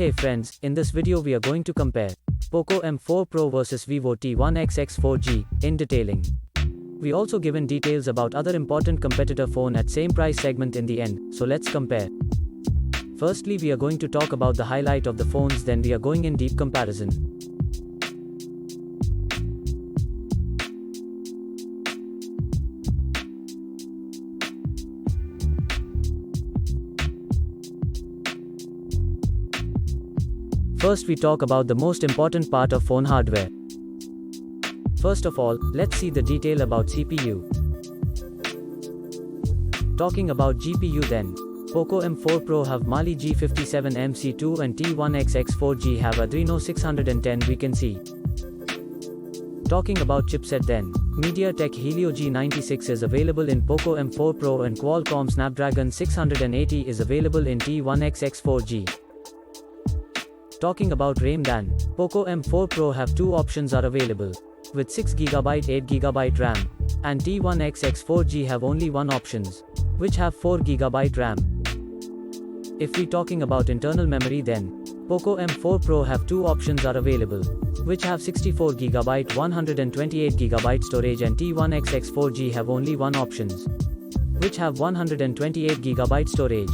Hey friends, in this video we are going to compare POCO M4 Pro versus Vivo T1X X4G in detailing. We also given details about other important competitor phone at same price segment in the end, so let's compare. Firstly we are going to talk about the highlight of the phones, then we are going in deep comparison. First we talk about the most important part of phone hardware. First of all, let's see the detail about CPU. Talking about GPU then, POCO M4 Pro have Mali G57MC2 and T1X X4G have Adreno 610 we can see. Talking about chipset then, MediaTek Helio G96 is available in POCO M4 Pro and Qualcomm Snapdragon 680 is available in T1X X4G. Talking about RAM then, POCO M4 Pro have two options are available, with 6GB 8GB RAM, and T1X X4G have only one options, which have 4GB RAM. If we talking about internal memory then, POCO M4 Pro have two options are available, which have 64GB 128GB storage, and T1X X4G have only one options, which have 128GB storage.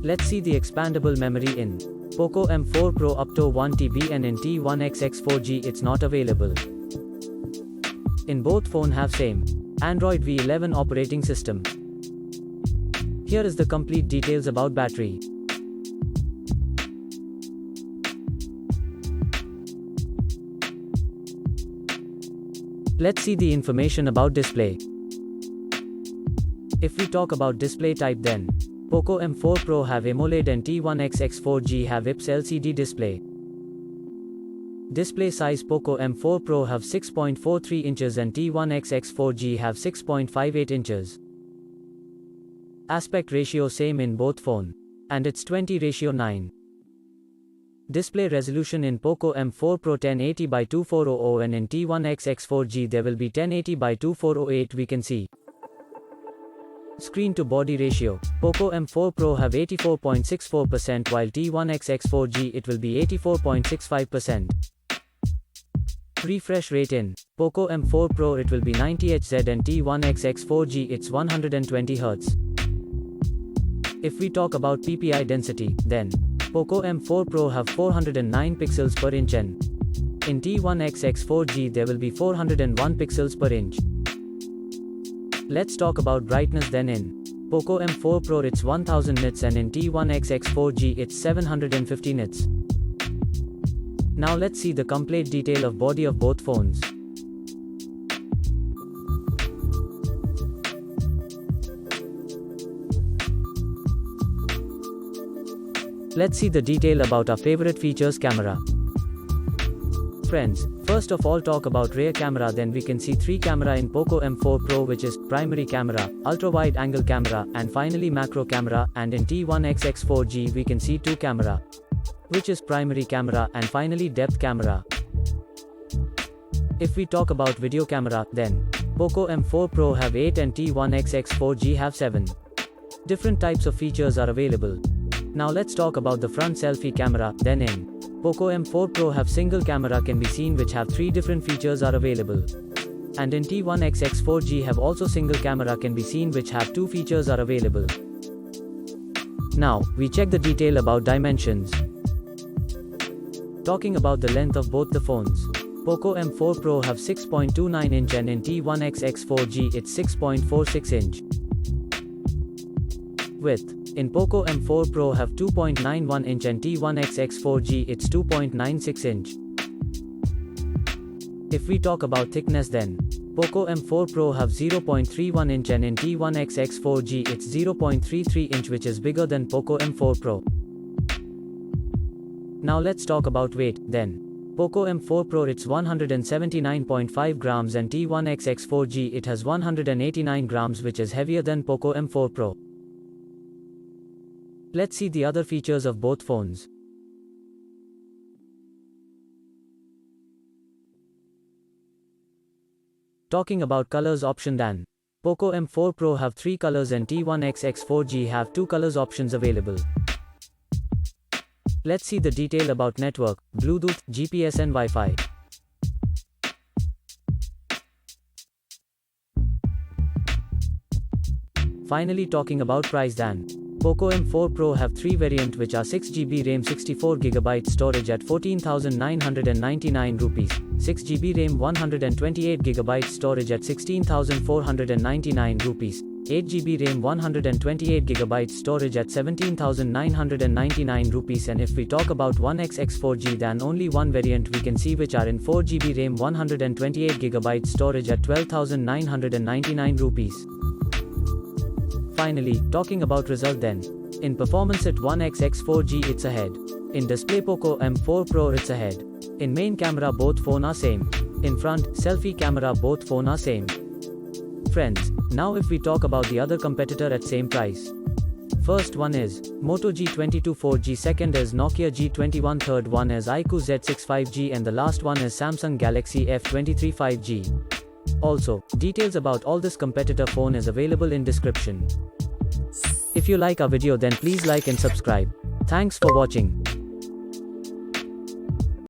Let's see the expandable memory in POCO M4 Pro up to 1TB and in T1X X4G it's not available. In both phone have same Android V11 operating system. Here is the complete details about battery. Let's see the information about display. If we talk about display type then, POCO M4 Pro have AMOLED and T1X X4G have IPS LCD display. Display size POCO M4 Pro have 6.43 inches and T1X X4G have 6.58 inches. Aspect ratio same in both phone, and it's 20:9. Display resolution in POCO M4 Pro 1080x2400 and in T1X X4G there will be 1080x2408 we can see. Screen to body ratio, POCO M4 Pro have 84.64% while T1X X4G it will be 84.65%. Refresh rate in POCO M4 Pro it will be 90Hz and T1X X4G it's 120Hz. If we talk about PPI density, then POCO M4 Pro have 409 pixels per inch and in T1X X4G there will be 401 pixels per inch. Let's talk about brightness then. In POCO M4 Pro it's 1000 nits and in T1X X4G it's 750 nits. Now let's see the complete detail of body of both phones. Let's see the detail about our favorite features camera. Friends, first of all talk about rear camera, then we can see 3 camera in POCO M4 Pro, which is primary camera, ultra wide angle camera, and finally macro camera, and in T1X X4G we can see 2 camera, which is primary camera and finally depth camera. If we talk about video camera, then POCO M4 Pro have 8 and T1X X4G have 7. Different types of features are available. Now let's talk about the front selfie camera, then in POCO M4 Pro have single camera can be seen which have 3 different features are available. And in T1X X4G have also single camera can be seen which have 2 features are available. Now, we check the detail about dimensions. Talking about the length of both the phones, POCO M4 Pro have 6.29 inch and in T1X X4G it's 6.46 inch. Width, in POCO M4 Pro have 2.91 inch and T1X X4G it's 2.96 inch. If we talk about thickness then, POCO M4 Pro have 0.31 inch and in T1X X4G it's 0.33 inch which is bigger than POCO M4 Pro. Now let's talk about weight, then. POCO M4 Pro it's 179.5 grams and T1X X4G it has 189 grams which is heavier than POCO M4 Pro. Let's see the other features of both phones. Talking about colors option then, POCO M4 Pro have 3 colors and T1X X4G have 2 colors options available. Let's see the detail about network, Bluetooth, GPS and Wi-Fi. Finally talking about price then. POCO M4 Pro have 3 variant which are 6GB RAM 64GB storage at 14,999 rupees, 6GB RAM 128GB storage at 16,499 rupees, 8GB RAM 128GB storage at 17,999 rupees, and if we talk about T1X X4G, then only one variant we can see which are in 4GB RAM 128GB storage at 12,999 rupees. Finally, talking about result then. In performance at T1X X4G it's ahead. In display POCO M4 Pro it's ahead. In main camera both phone are same. In front, selfie camera both phone are same. Friends, now if we talk about the other competitor at same price. First one is Moto G22 4G, second is Nokia G21, third one is iQOO Z6 5G, and the last one is Samsung Galaxy F23 5G. Also, details about all this competitor phone is available in description. If you like our video then please like and subscribe. Thanks for watching.